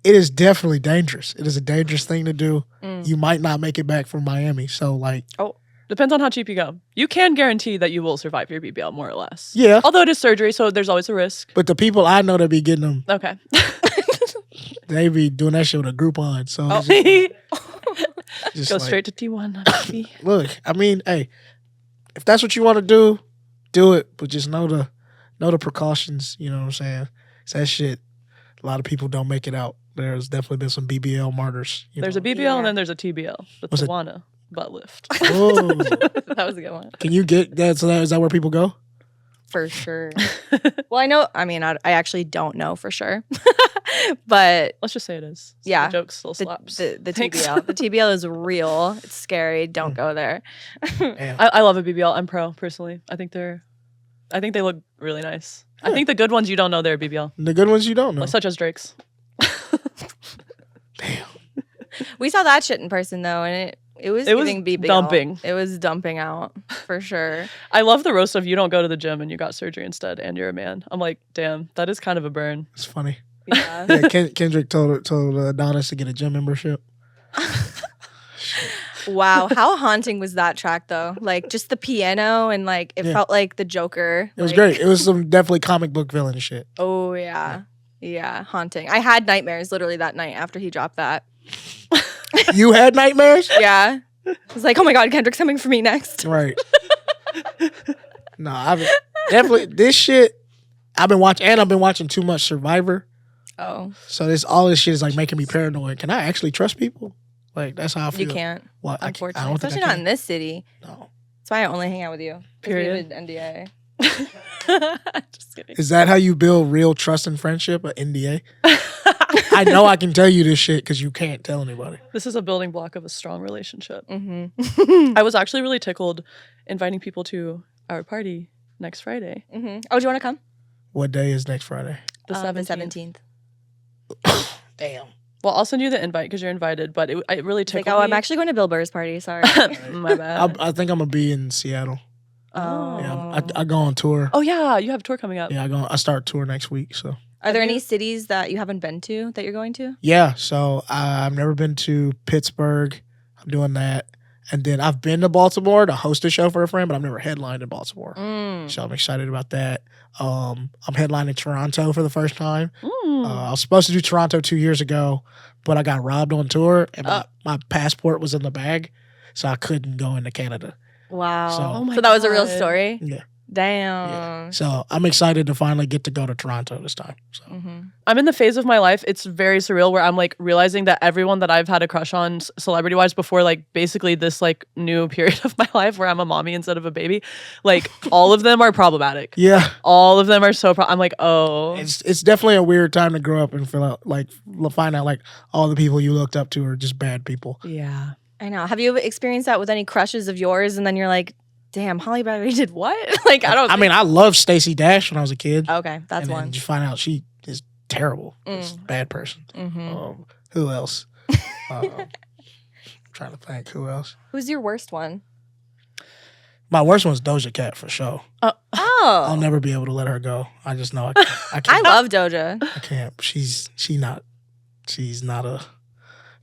Speaker 2: it is definitely dangerous. It is a dangerous thing to do. You might not make it back from Miami. So, like...
Speaker 3: Oh, depends on how cheap you go. You can guarantee that you will survive your BBL, more or less.
Speaker 2: Yeah.
Speaker 3: Although it is surgery, so there's always a risk.
Speaker 2: But the people I know that be getting them,
Speaker 3: Okay.
Speaker 2: they be doing that shit with a Groupon. So, it's just
Speaker 3: Go
Speaker 2: like,
Speaker 3: straight to T1. baby.
Speaker 2: Look, I mean, hey, if that's what you want to do it. But just know the precautions. You know what I'm saying? 'Cause that shit, a lot of people don't make it out. There's definitely been some BBL martyrs.
Speaker 3: There's a BBL and then there's a TBL. The
Speaker 2: What's it?
Speaker 3: Tawana butt lift.
Speaker 2: Oh,
Speaker 1: That was a good one.
Speaker 2: can you get that? So is that where people go?
Speaker 1: For sure. Well, I know. I mean, I actually don't know for sure. But
Speaker 3: Let's just say it is. So
Speaker 1: Yeah.
Speaker 3: The joke still
Speaker 1: the,
Speaker 3: slaps.
Speaker 1: the
Speaker 3: Thanks.
Speaker 1: TBL. The TBL is real. It's scary. Don't go there.
Speaker 2: Damn.
Speaker 3: I love a BBL. I'm pro, personally. I think they look really nice. I think the good ones you don't know they're a BBL.
Speaker 2: The good ones you don't know.
Speaker 3: Such as Drake's.
Speaker 2: Damn.
Speaker 1: We saw that shit in person though, and it was
Speaker 3: It was
Speaker 1: giving BBL.
Speaker 3: dumping.
Speaker 1: It was dumping out for sure.
Speaker 3: I love the roast of you don't go to the gym and you got surgery instead and you're a man. I'm like, damn, that is kind of a burn.
Speaker 2: It's funny.
Speaker 1: Yeah.
Speaker 2: Yeah, Kendrick told Adonis to get a gym membership.
Speaker 1: Wow, how haunting was that track though? Like just the piano and like it
Speaker 2: Yeah.
Speaker 1: felt like the Joker.
Speaker 2: It was
Speaker 1: like-
Speaker 2: great. It was some definitely comic book villain shit.
Speaker 1: Oh yeah. Yeah, haunting. I had nightmares literally that night after he dropped that.
Speaker 2: You had nightmares?
Speaker 1: Yeah. I was like, oh my God, Kendrick's coming for me next.
Speaker 2: Right. No, I've definitely this shit. I've been watching too much Survivor.
Speaker 1: Oh,
Speaker 2: So all this shit is like making me paranoid. Can I actually trust people? Like that's how I feel.
Speaker 1: you can't.
Speaker 2: Well, I
Speaker 1: Unfortunately.
Speaker 2: don't think
Speaker 1: Especially
Speaker 2: I
Speaker 1: not
Speaker 2: can.
Speaker 1: in this city.
Speaker 2: No.
Speaker 1: That's why I only hang out with you. 'Cause we
Speaker 3: Period.
Speaker 1: have an NDA.
Speaker 3: Just kidding.
Speaker 2: Is that how you build real trust and friendship? An NDA? I know I can tell you this shit because you can't tell anybody.
Speaker 3: This is a building block of a strong relationship.
Speaker 1: Mm-hmm.
Speaker 3: I was actually really tickled inviting people to our party next Friday,
Speaker 1: Mm-hmm. Oh, do you want to come?
Speaker 2: What day is next Friday?
Speaker 3: the 17th.
Speaker 1: 17th.
Speaker 2: Damn.
Speaker 3: Well, I'll send you the invite because you're invited, but it really
Speaker 1: It's like,
Speaker 3: tickled
Speaker 1: oh,
Speaker 3: me.
Speaker 1: I'm actually going to Bill Burr's party. Sorry.
Speaker 3: My bad.
Speaker 2: I think I'm gonna be in Seattle.
Speaker 1: Oh.
Speaker 2: Yeah, I go on tour.
Speaker 3: Oh, yeah, you have a tour coming up.
Speaker 2: Yeah, I start tour next week. So
Speaker 1: Are there
Speaker 3: Have
Speaker 1: any
Speaker 3: you-
Speaker 1: cities that you haven't been to that you're going to?
Speaker 2: yeah, so I've never been to Pittsburgh. I'm doing that, and then I've been to Baltimore to host a show for a friend, but I've never headlined in Baltimore. So I'm excited about that. I'm headlining Toronto for the first time. I was supposed to do Toronto 2 years ago, but I got robbed on tour, and my passport was in the bag, so I couldn't go into Canada.
Speaker 1: Wow.
Speaker 2: So-
Speaker 3: Oh my
Speaker 1: So that was a real
Speaker 3: God.
Speaker 1: story?
Speaker 2: Yeah.
Speaker 1: Damn.
Speaker 2: So I'm excited to finally get to go to Toronto this time. So
Speaker 3: I'm in the phase of my life, it's very surreal, where I'm like realizing that everyone that I've had a crush on celebrity wise before, like basically this like new period of my life where I'm a mommy instead of a baby, like all of them are problematic.
Speaker 2: yeah,
Speaker 3: All of them are so I'm like, oh,
Speaker 2: it's definitely a weird time to grow up and find out like all the people you looked up to are just bad people.
Speaker 3: yeah.
Speaker 1: I know. Have you experienced that with any crushes of yours and then you're like, damn, Holly Berry did what? Like, I don't
Speaker 2: I mean, I loved Stacey Dash when I was a kid.
Speaker 1: Okay, that's
Speaker 2: and then
Speaker 1: one.
Speaker 2: you find out she is terrible. Just a bad person.
Speaker 1: Mm-hmm.
Speaker 2: Who else? Trying to think who else.
Speaker 1: Who's your worst one?
Speaker 2: My worst one's Doja Cat for sure. I'll
Speaker 1: Oh.
Speaker 2: never be able to let her go. I just know I can't. I
Speaker 1: I
Speaker 2: can't.
Speaker 1: love Doja.
Speaker 2: I can't. She's not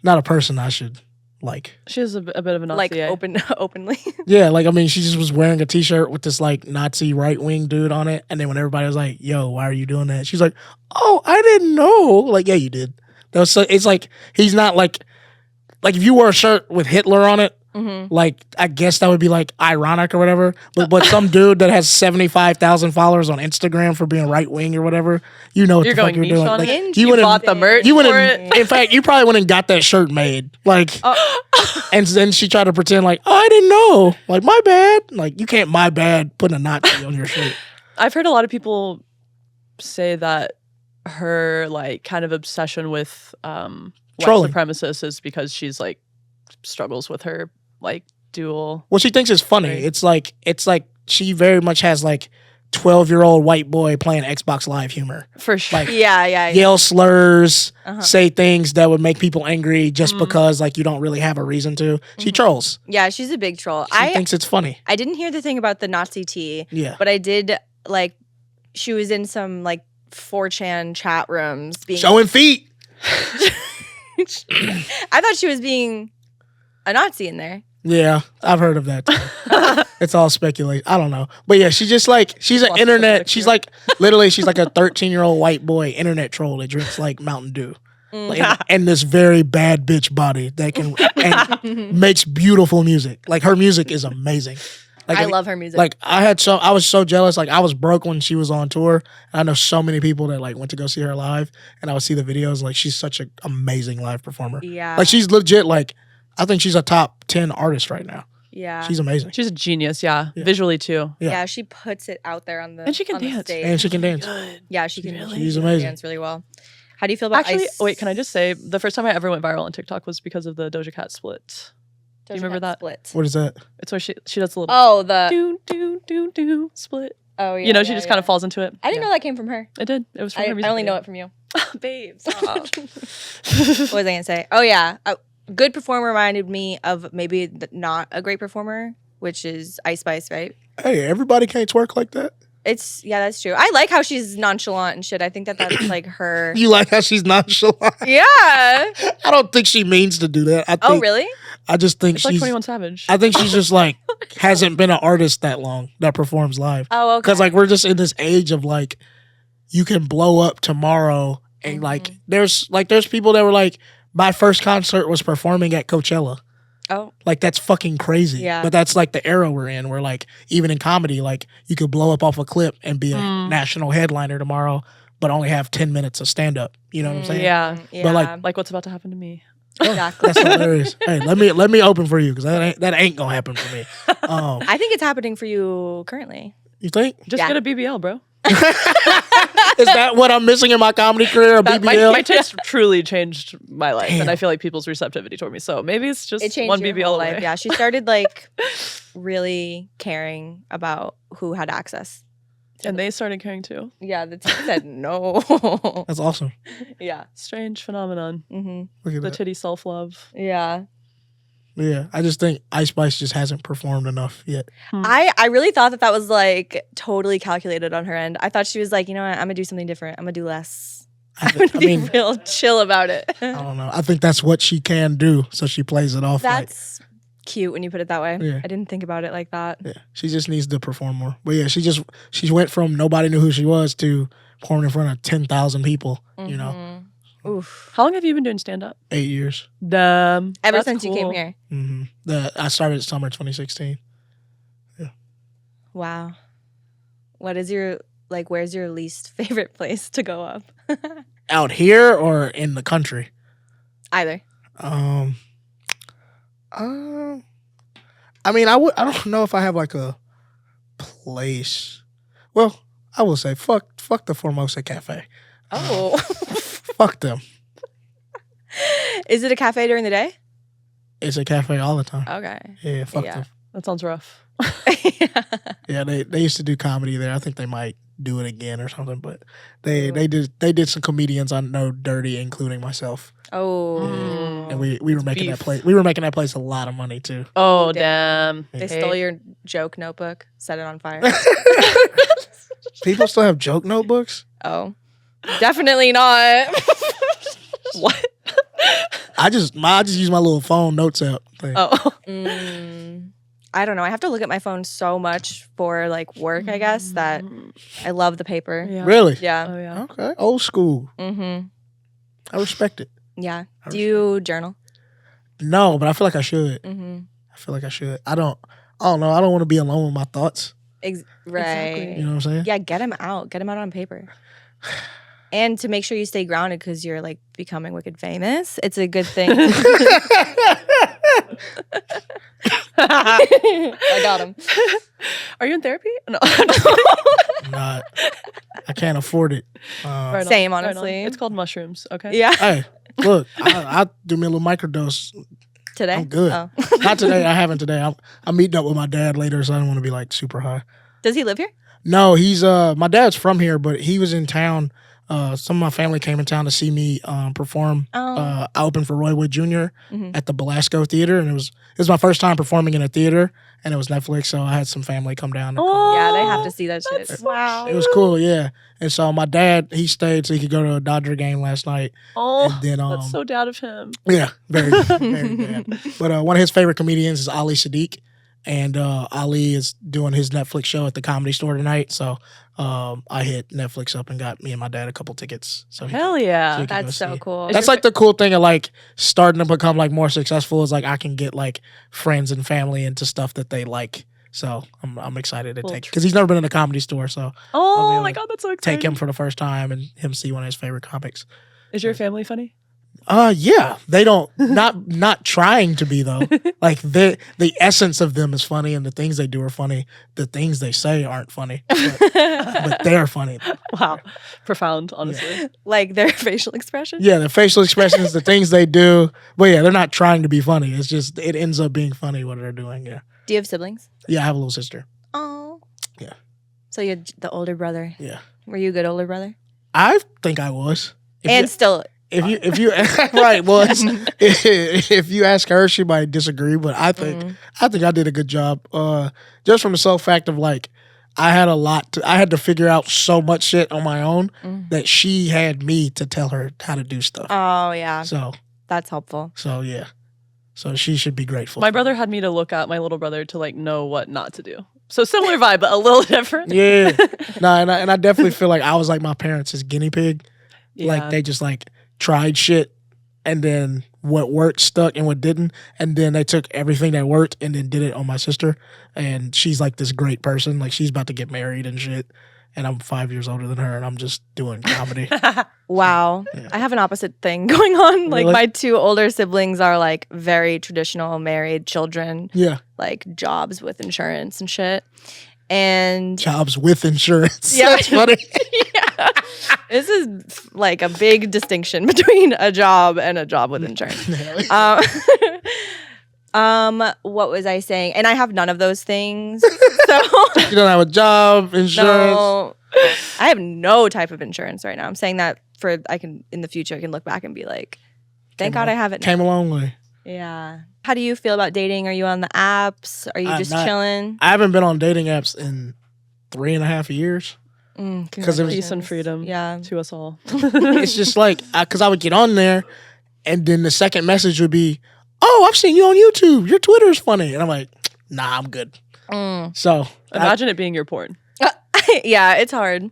Speaker 2: a person I should like.
Speaker 3: She has a bit of a Nazi.
Speaker 1: Like openly.
Speaker 2: Yeah, like I mean, she just was wearing a t-shirt with this like Nazi right wing dude on it, and then when everybody was like, "Yo, why are you doing that?" She's like, "Oh, I didn't know." Like, yeah, you did. That was so. It's like he's not like if you wore a shirt with Hitler on it. Like I guess that would be like ironic or whatever, but some dude that has 75,000 followers on Instagram for being right wing or whatever, you know what
Speaker 3: You're
Speaker 2: the fuck
Speaker 3: going
Speaker 2: you're
Speaker 3: niche
Speaker 2: doing.
Speaker 3: on
Speaker 2: Like,
Speaker 3: it?
Speaker 2: you
Speaker 3: You
Speaker 2: wouldn't
Speaker 3: bought the merch
Speaker 2: You
Speaker 3: for
Speaker 2: wouldn't.
Speaker 3: it?
Speaker 2: In fact, you probably wouldn't got that shirt made. Like, and then she tried to pretend like, oh, I didn't know. Like, my bad. Like, you can't my bad putting a Nazi on your shirt.
Speaker 3: I've heard a lot of people say that her like kind of obsession with white
Speaker 2: Trolling.
Speaker 3: supremacists is because she's like struggles with her like dual.
Speaker 2: Well, she thinks it's funny.
Speaker 3: Right.
Speaker 2: It's like she very much has like 12-year-old white boy playing Xbox Live humor.
Speaker 3: For sure.
Speaker 2: Like
Speaker 1: Yeah.
Speaker 2: yell slurs,
Speaker 1: Uh-huh.
Speaker 2: say things that would make people angry just because like you don't really have a reason to. She trolls.
Speaker 1: Yeah, she's a big troll.
Speaker 2: She thinks it's funny.
Speaker 1: I didn't hear the thing about the Nazi tea,
Speaker 2: Yeah.
Speaker 1: but I did like she was in some like 4chan chat rooms being
Speaker 2: Showing feet.
Speaker 1: I thought she was being a Nazi in there.
Speaker 2: Yeah, I've heard of that too. It's all speculation. I don't know. But yeah, she's just like, she's an
Speaker 3: Lost
Speaker 2: internet,
Speaker 3: perspective.
Speaker 2: she's like, literally, she's like a 13-year-old white boy internet troll that drinks like Mountain Dew. Like, and this very bad bitch body that can, and makes beautiful music. Like her music is amazing. Like,
Speaker 1: I love her music.
Speaker 2: Like I was so jealous. Like I was broke when she was on tour. And I know so many people that like went to go see her live, and I would see the videos. Like she's such an amazing live performer.
Speaker 1: yeah.
Speaker 2: Like she's legit. Like I think she's a top 10 artist right now.
Speaker 1: yeah.
Speaker 2: She's amazing.
Speaker 3: She's a genius, yeah.
Speaker 2: Yeah.
Speaker 3: Visually too.
Speaker 2: Yeah.
Speaker 1: Yeah, she puts it out there on the
Speaker 3: And she can
Speaker 1: on the
Speaker 3: dance.
Speaker 1: stage.
Speaker 2: And she can dance.
Speaker 1: Yeah, she can.
Speaker 3: Really?
Speaker 2: She's
Speaker 1: she can
Speaker 2: amazing.
Speaker 1: Dance really well. How do you feel about
Speaker 3: Actually,
Speaker 1: Ice?
Speaker 3: wait, can I just say the first time I ever went viral on TikTok was because of the Doja Cat split. Do you remember that?
Speaker 1: Split.
Speaker 2: What is that?
Speaker 3: It's where she does a little
Speaker 1: Oh, the
Speaker 3: do do do do split.
Speaker 1: oh yeah.
Speaker 3: You know, she
Speaker 1: yeah,
Speaker 3: just kind of
Speaker 1: yeah.
Speaker 3: falls into it.
Speaker 1: I didn't know that came from her.
Speaker 3: It did. It was from
Speaker 1: I
Speaker 3: her music
Speaker 1: only know
Speaker 3: video.
Speaker 1: it from you, babes. What was I gonna say? Oh yeah, a good performer reminded me of maybe not a great performer, which is Ice Spice, right?
Speaker 2: Hey, everybody can't twerk like that.
Speaker 1: It's yeah, that's true. I like how she's nonchalant and shit. I think that's like her.
Speaker 2: You like how she's nonchalant?
Speaker 1: Yeah.
Speaker 2: I don't think she means to do that. I think,
Speaker 1: Oh really?
Speaker 2: I just think
Speaker 3: It's like
Speaker 2: she's.
Speaker 3: 21 Savage.
Speaker 2: I think she's just like hasn't been an artist that long that performs live.
Speaker 1: Oh okay.
Speaker 2: Because like we're just in this age of like you can blow up tomorrow, and like there's people that were like, my first concert was performing at Coachella.
Speaker 1: Oh
Speaker 2: Like that's fucking crazy.
Speaker 1: Yeah.
Speaker 2: But that's like the era we're in, where like even in comedy, like you could blow up off a clip and be a national headliner tomorrow, but only have 10 minutes of stand up. You know what I'm saying?
Speaker 3: yeah.
Speaker 1: yeah.
Speaker 2: But, like,
Speaker 3: Like what's about to happen to me.
Speaker 1: exactly.
Speaker 2: That's hilarious. Hey, let me open for you, because that ain't gonna happen for me.
Speaker 1: I think it's happening for you currently.
Speaker 2: You think?
Speaker 3: Just
Speaker 1: Yeah.
Speaker 3: get a BBL, bro.
Speaker 2: Is that what I'm missing in my comedy career? A
Speaker 3: That,
Speaker 2: BBL?
Speaker 3: my taste truly changed my life, and
Speaker 2: Damn.
Speaker 3: I feel like people's receptivity toward me. So maybe it's just
Speaker 1: It changed
Speaker 3: one
Speaker 1: your
Speaker 3: BBL
Speaker 1: whole
Speaker 3: away.
Speaker 1: life. Yeah, she started like really caring about who had access.
Speaker 3: And they started caring too.
Speaker 1: Yeah, the team said no.
Speaker 2: That's awesome.
Speaker 1: yeah.
Speaker 3: Strange phenomenon.
Speaker 1: hmm
Speaker 2: Look at
Speaker 3: The
Speaker 2: that.
Speaker 3: titty self love.
Speaker 1: Yeah.
Speaker 2: Yeah, I just think Ice Spice just hasn't performed enough yet.
Speaker 1: I really thought that was like totally calculated on her end. I thought she was like, you know what, I'm gonna do something different. I'm gonna do less. I'm
Speaker 2: I
Speaker 1: gonna be
Speaker 2: mean,
Speaker 1: real chill about it.
Speaker 2: I don't know. I think that's what she can do, so she plays it off.
Speaker 1: That's cute when you put it that way.
Speaker 2: Yeah.
Speaker 1: I didn't think about it like that.
Speaker 2: Yeah, she just needs to perform more. But yeah, she went from nobody knew who she was to performing in front of 10,000 people. You know,
Speaker 1: Mhm. Oof.
Speaker 3: How long have you been doing stand up?
Speaker 2: 8 years.
Speaker 3: Ever
Speaker 1: Ever since you came here.
Speaker 2: I started summer 2016.
Speaker 1: Wow. What is your like? Where's your least favorite place to go up?
Speaker 2: Out here or in the country?
Speaker 1: Either.
Speaker 2: I mean, I don't know if I have like a place. Well, I will say fuck the Formosa Cafe.
Speaker 1: Oh.
Speaker 2: Fuck them.
Speaker 1: Is it a cafe during the day?
Speaker 2: It's a cafe all the time.
Speaker 1: Okay.
Speaker 2: Yeah, fuck
Speaker 1: Yeah.
Speaker 2: them.
Speaker 3: That sounds rough.
Speaker 2: Yeah, they used to do comedy there. I think they might do it again or something. But they did some comedians I know dirty, including myself.
Speaker 1: Oh.
Speaker 2: And we were making
Speaker 3: Beef.
Speaker 2: that place. We were making that place a lot of money too.
Speaker 3: Oh,
Speaker 1: damn.
Speaker 3: damn.
Speaker 1: They stole your joke notebook, set it on fire.
Speaker 2: People still have joke notebooks.
Speaker 1: Oh. Definitely not.
Speaker 3: What?
Speaker 2: I just use my little phone notes app thing.
Speaker 3: Oh.
Speaker 1: I don't know. I have to look at my phone so much for like work, I guess, that I love the paper.
Speaker 3: Yeah.
Speaker 2: Really?
Speaker 1: Yeah.
Speaker 3: Oh, yeah.
Speaker 2: Okay. Old school.
Speaker 1: Mm-hmm.
Speaker 2: I respect it.
Speaker 1: Yeah. Do you journal?
Speaker 2: No, but I feel like I should.
Speaker 1: Mm-hmm.
Speaker 2: I feel like I should. I don't know. I don't want to be alone with my thoughts.
Speaker 1: Right.
Speaker 3: Exactly.
Speaker 2: You know what I'm saying?
Speaker 1: Yeah, get them out. Get them out on paper. And to make sure you stay grounded because you're like becoming wicked famous. It's a good thing. I got him.
Speaker 3: Are you in therapy? No.
Speaker 2: I'm not. I can't afford it.
Speaker 3: Right on,
Speaker 1: Same,
Speaker 3: right on.
Speaker 1: honestly.
Speaker 3: It's called mushrooms. Okay.
Speaker 1: Yeah.
Speaker 2: Hey, look, I do me a little microdose.
Speaker 1: Today?
Speaker 2: I'm good.
Speaker 1: Oh.
Speaker 2: Not today. I haven't today. I'm meeting up with my dad later, so I don't want to be like super high.
Speaker 1: Does he live here?
Speaker 2: No, he's my dad's from here, but he was in town. Some of my family came in town to see me perform.
Speaker 1: Oh.
Speaker 2: I opened for Roy Wood Jr.
Speaker 1: Mhm.
Speaker 2: at the Belasco Theater, and it was my first time performing in a theater, and it was Netflix, so I had some family come down. And
Speaker 3: Oh,
Speaker 1: Yeah, they have to see that shit.
Speaker 3: that's
Speaker 1: Wow.
Speaker 2: it was cool, yeah. And so my dad, he stayed so he could go to a Dodger game last night.
Speaker 3: Oh,
Speaker 2: And then,
Speaker 3: that's so dad of him.
Speaker 2: Yeah, very good, very good. But one of his favorite comedians is Ali Sadiq, and Ali is doing his Netflix show at the Comedy Store tonight. So I hit Netflix up and got me and my dad a couple tickets. So
Speaker 3: Hell yeah.
Speaker 2: so he can go
Speaker 1: That's so
Speaker 2: see.
Speaker 1: cool.
Speaker 2: That's like the cool thing of like starting to become like more successful is like I can get like friends and family into stuff that they like. So I'm excited to
Speaker 3: Cool.
Speaker 2: take because he's never been in a Comedy Store. So
Speaker 3: Oh
Speaker 2: able
Speaker 3: my
Speaker 2: to
Speaker 3: god, that's so exciting.
Speaker 2: take him for the first time and him see one of his favorite comics.
Speaker 3: Is your family funny?
Speaker 2: Yeah, they don't not trying to be though. Like the essence of them is funny, and the things they do are funny. The things they say aren't funny, but they're funny.
Speaker 3: Wow. Profound, honestly.
Speaker 1: like their facial expression.
Speaker 2: Yeah, the facial expressions, the things they do. But yeah, they're not trying to be funny. It's just it ends up being funny what they're doing. Yeah,
Speaker 1: Do you have siblings?
Speaker 2: yeah. I have a little sister.
Speaker 1: Oh.
Speaker 2: Yeah.
Speaker 1: So you're the older brother.
Speaker 2: Yeah,
Speaker 1: Were you a good older brother?
Speaker 2: I think I was.
Speaker 1: And still,
Speaker 2: If you right was if you ask her, she might disagree, but I think I did a good job. Just from the sole fact of like I had to figure out so much shit on my own that she had me to tell her how to do stuff.
Speaker 1: oh yeah,
Speaker 2: So
Speaker 1: that's helpful.
Speaker 2: yeah, so she should be grateful.
Speaker 3: My brother had me to look at my little brother to like know what not to do. So similar vibe, but a little different.
Speaker 2: Yeah, no, and I definitely feel like I was like my parents' guinea pig. Like
Speaker 3: Yeah.
Speaker 2: they just like tried shit and then what worked stuck and what didn't, and then they took everything that worked and then did it on my sister, and she's like this great person, like she's about to get married and shit, and I'm 5 years older than her and I'm just doing comedy.
Speaker 1: Wow,
Speaker 2: Yeah.
Speaker 1: I have an opposite thing going on. Like
Speaker 2: Really?
Speaker 1: my two older siblings are like very traditional, married, children,
Speaker 2: Yeah,
Speaker 1: like jobs with insurance and shit. And
Speaker 2: jobs with insurance.
Speaker 1: Yeah.
Speaker 2: That's funny.
Speaker 1: yeah, this is like a big distinction between a job and a job with insurance. What was I saying? And I have none of those things. So
Speaker 2: You don't have a job, insurance.
Speaker 1: no, I have no type of insurance right now. I'm saying that in the future I can look back and be like, thank God I have it now.
Speaker 2: Came a long way.
Speaker 1: Yeah. How do you feel about dating? Are you on the apps? Are you
Speaker 2: I'm
Speaker 1: just
Speaker 2: not.
Speaker 1: chilling?
Speaker 2: I haven't been on dating apps in 3.5 years. 'Cause it was-
Speaker 3: Peace and freedom
Speaker 1: Yeah.
Speaker 3: to us all.
Speaker 2: It's just like because I would get on there, and then the second message would be, "Oh, I've seen you on YouTube. Your Twitter's funny," and I'm like, "Nah, I'm good." So
Speaker 3: Imagine it being your porn.
Speaker 1: Yeah, it's hard.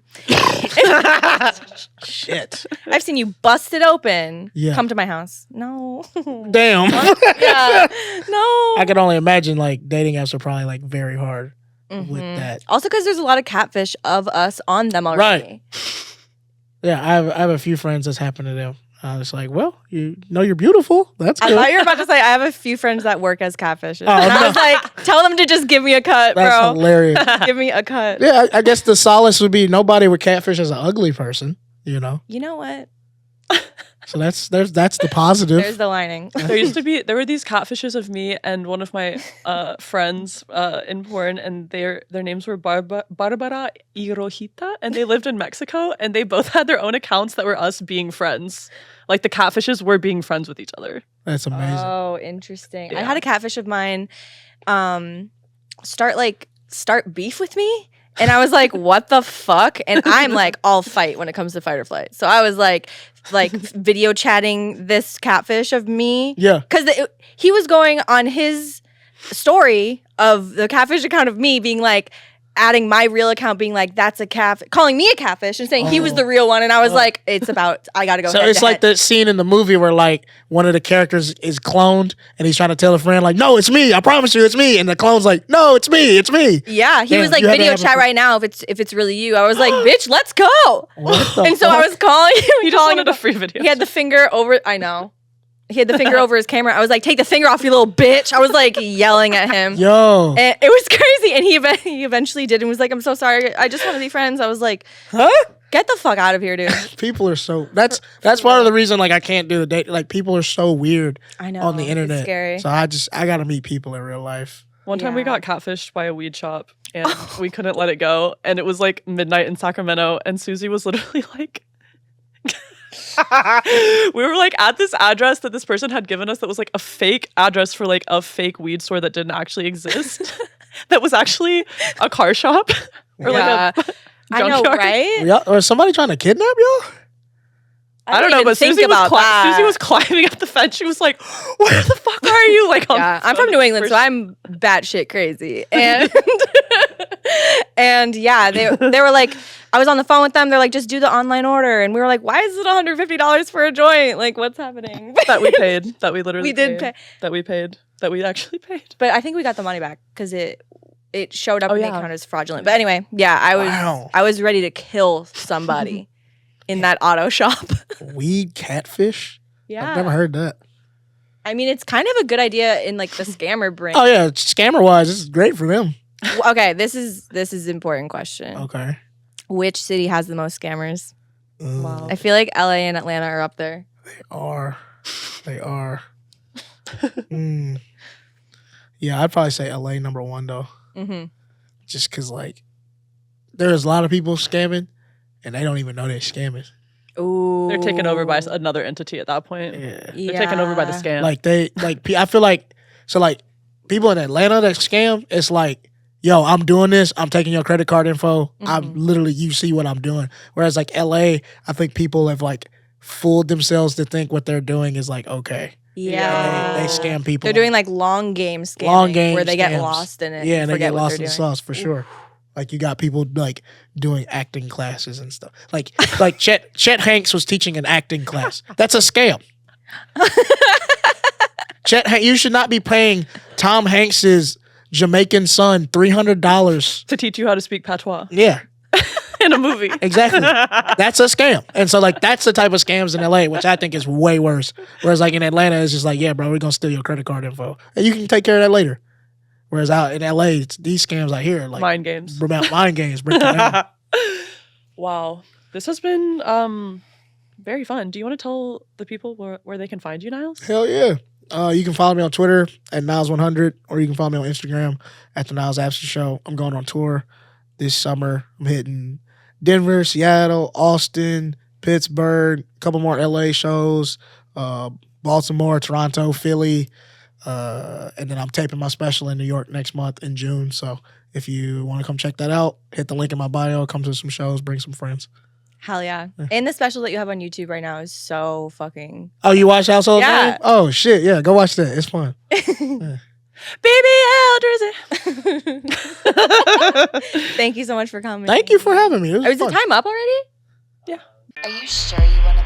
Speaker 2: shit.
Speaker 1: I've seen you bust it open.
Speaker 2: Yeah.
Speaker 1: Come to my house. No.
Speaker 2: Damn.
Speaker 1: yeah. No.
Speaker 2: I could only imagine like dating apps are probably like very hard with that.
Speaker 1: Also, because there's a lot of catfish of us on them already.
Speaker 2: Right. Yeah, I have a few friends that's happened to them. I was like, well, you know you're beautiful. That's
Speaker 1: I
Speaker 2: good.
Speaker 1: thought you were about to say I have a few friends that work as catfishes.
Speaker 2: Oh,
Speaker 1: and I
Speaker 2: no.
Speaker 1: was like, tell them to just give me a cut,
Speaker 2: That's
Speaker 1: bro.
Speaker 2: hilarious.
Speaker 1: Give me a cut.
Speaker 2: Yeah, I guess the solace would be nobody would catfish as an ugly person, you know.
Speaker 1: You know what?
Speaker 2: So that's the positive.
Speaker 1: There's the lining.
Speaker 3: There were these catfishes of me and one of my friends in porn, and their names were Barbara y Rojita, and they lived in Mexico, and they both had their own accounts that were us being friends. Like the catfishes were being friends with each other.
Speaker 2: That's amazing.
Speaker 1: Oh, interesting. I
Speaker 3: Yeah.
Speaker 1: had a catfish of mine start beef with me. And I was like, what the fuck? And I'm like all fight when it comes to fight or flight. So I was like video chatting this catfish of me.
Speaker 2: Yeah.
Speaker 1: Because he was going on his story of the catfish account of me being like, adding my real account being like, that's a catfish, calling me a catfish and saying he was the real one. And I was like, it's about, I gotta go
Speaker 2: So
Speaker 1: head
Speaker 2: it's
Speaker 1: to
Speaker 2: like
Speaker 1: head.
Speaker 2: that scene in the movie where like one of the characters is cloned and he's trying to tell a friend like, no, it's me. I promise you it's me. And the clone's like, no, it's me. It's me.
Speaker 1: Yeah, he
Speaker 2: Damn,
Speaker 1: was like,
Speaker 2: you had to
Speaker 1: video
Speaker 2: have a
Speaker 1: chat
Speaker 2: fr-
Speaker 1: right now if it's really you. I was like, bitch, let's go.
Speaker 2: What the
Speaker 1: And so I
Speaker 2: fuck?
Speaker 1: was calling him.
Speaker 3: He just wanted a free video.
Speaker 1: He had the finger over. I know. He had the finger over his camera. I was like, take the finger off, you little bitch. I was like yelling at him.
Speaker 2: Yo.
Speaker 1: And it was crazy. And he eventually did and was like, I'm so sorry. I just want to be friends. I was like,
Speaker 2: Huh?
Speaker 1: get the fuck out of here, dude.
Speaker 2: People are so that's part of the reason like I can't do the date. Like people are so weird
Speaker 1: I know.
Speaker 2: on the
Speaker 1: it's
Speaker 2: internet.
Speaker 1: scary.
Speaker 2: So I gotta meet people in real life.
Speaker 3: One time we
Speaker 1: Yeah.
Speaker 3: got catfished by a weed shop and we couldn't let it go. And it was like midnight in Sacramento and Susie was literally like, we were like at this address that this person had given us that was like a fake address for like a fake weed store that didn't actually exist. That was actually a car shop or
Speaker 1: Yeah.
Speaker 3: like a
Speaker 1: I know,
Speaker 3: junkyard.
Speaker 1: right?
Speaker 2: Y'all, or somebody trying to kidnap y'all?
Speaker 3: I don't know,
Speaker 1: didn't
Speaker 3: but
Speaker 1: think
Speaker 3: Susie was,
Speaker 1: about that.
Speaker 3: Susie was climbing up the fence. She was like, where the fuck are you? Like, on
Speaker 1: Yeah,
Speaker 3: the
Speaker 1: I'm from
Speaker 3: phone
Speaker 1: New England,
Speaker 3: for-
Speaker 1: so I'm batshit crazy. And and yeah, they were like, I was on the phone with them. They're like, just do the online order, and we were like, why is it $150 for a joint? Like, what's happening?
Speaker 3: that we paid. That we literally
Speaker 1: We did
Speaker 3: paid,
Speaker 1: pay.
Speaker 3: That we paid. That we actually paid.
Speaker 1: But I think we got the money back because it showed up
Speaker 3: Oh,
Speaker 1: and
Speaker 3: yeah.
Speaker 1: they counted as fraudulent. But anyway, yeah,
Speaker 2: Wow.
Speaker 1: I was ready to kill somebody in that auto shop.
Speaker 2: Weed catfish?
Speaker 1: Yeah,
Speaker 2: I've never heard that.
Speaker 1: I mean, it's kind of a good idea in like the scammer brain.
Speaker 2: Oh yeah, scammer wise, this is great for them.
Speaker 1: Okay, this is an important question.
Speaker 2: Okay.
Speaker 1: Which city has the most scammers?
Speaker 3: Wow.
Speaker 1: I feel like LA and Atlanta are up there.
Speaker 2: They are. Mm. Yeah, I'd probably say LA number one though.
Speaker 1: Mm-hmm.
Speaker 2: Just cause like there's a lot of people scamming and they don't even know they're scamming.
Speaker 1: Ooh,
Speaker 3: They're taken over by another entity at that point.
Speaker 2: Yeah.
Speaker 3: They're taken over by the scam.
Speaker 2: Like I feel like so like people in Atlanta that scam, it's like, yo, I'm doing this, I'm taking your credit card info. I'm literally you see what I'm doing. Whereas like LA, I think people have like fooled themselves to think what they're doing is like okay.
Speaker 1: Yeah,
Speaker 2: They scam people.
Speaker 1: They're doing like long game scamming,
Speaker 2: Long game
Speaker 1: where they get
Speaker 2: scams.
Speaker 1: lost in it.
Speaker 2: Yeah,
Speaker 1: and
Speaker 2: and they
Speaker 1: forget
Speaker 2: get
Speaker 1: what
Speaker 2: lost in
Speaker 1: they're
Speaker 2: the
Speaker 1: doing.
Speaker 2: sauce for sure. Like you got people like doing acting classes and stuff. Like Chet Hanks was teaching an acting class. That's a scam. You should not be paying Tom Hanks's Jamaican son $300.
Speaker 3: to teach you how to speak patois
Speaker 2: Yeah,
Speaker 3: in a movie.
Speaker 2: exactly. That's a scam. And so like that's the type of scams in LA, which I think is way worse. Whereas like in Atlanta, it's just like, yeah, bro, we're gonna steal your credit card info. And you can take care of that later. Whereas out in LA, it's these scams out here are like
Speaker 3: Mind games.
Speaker 2: about mind games. Break it down.
Speaker 3: Wow. This has been very fun. Do you want to tell the people where they can find you, Niles?
Speaker 2: Hell yeah. You can follow me on Twitter at Niles100, or you can follow me on Instagram at the Niles Abston Show. I'm going on tour this summer. I'm hitting Denver, Seattle, Austin, Pittsburgh, a couple more LA shows, Baltimore, Toronto, Philly, and then I'm taping my special in New York next month in June. So if you want to come check that out, hit the link in my bio, come to some shows, bring some friends.
Speaker 1: Hell yeah! And the special that you have on YouTube right now is so fucking.
Speaker 2: Oh, you watch Household
Speaker 1: Yeah.
Speaker 2: Name? Oh, shit. Yeah, go watch that. It's fun.
Speaker 3: Baby Eldrizzy.
Speaker 1: Thank you so much for coming.
Speaker 2: Thank you for having me. It was
Speaker 1: Oh, is the
Speaker 2: fun.
Speaker 1: time up already?
Speaker 4: Are you sure you want to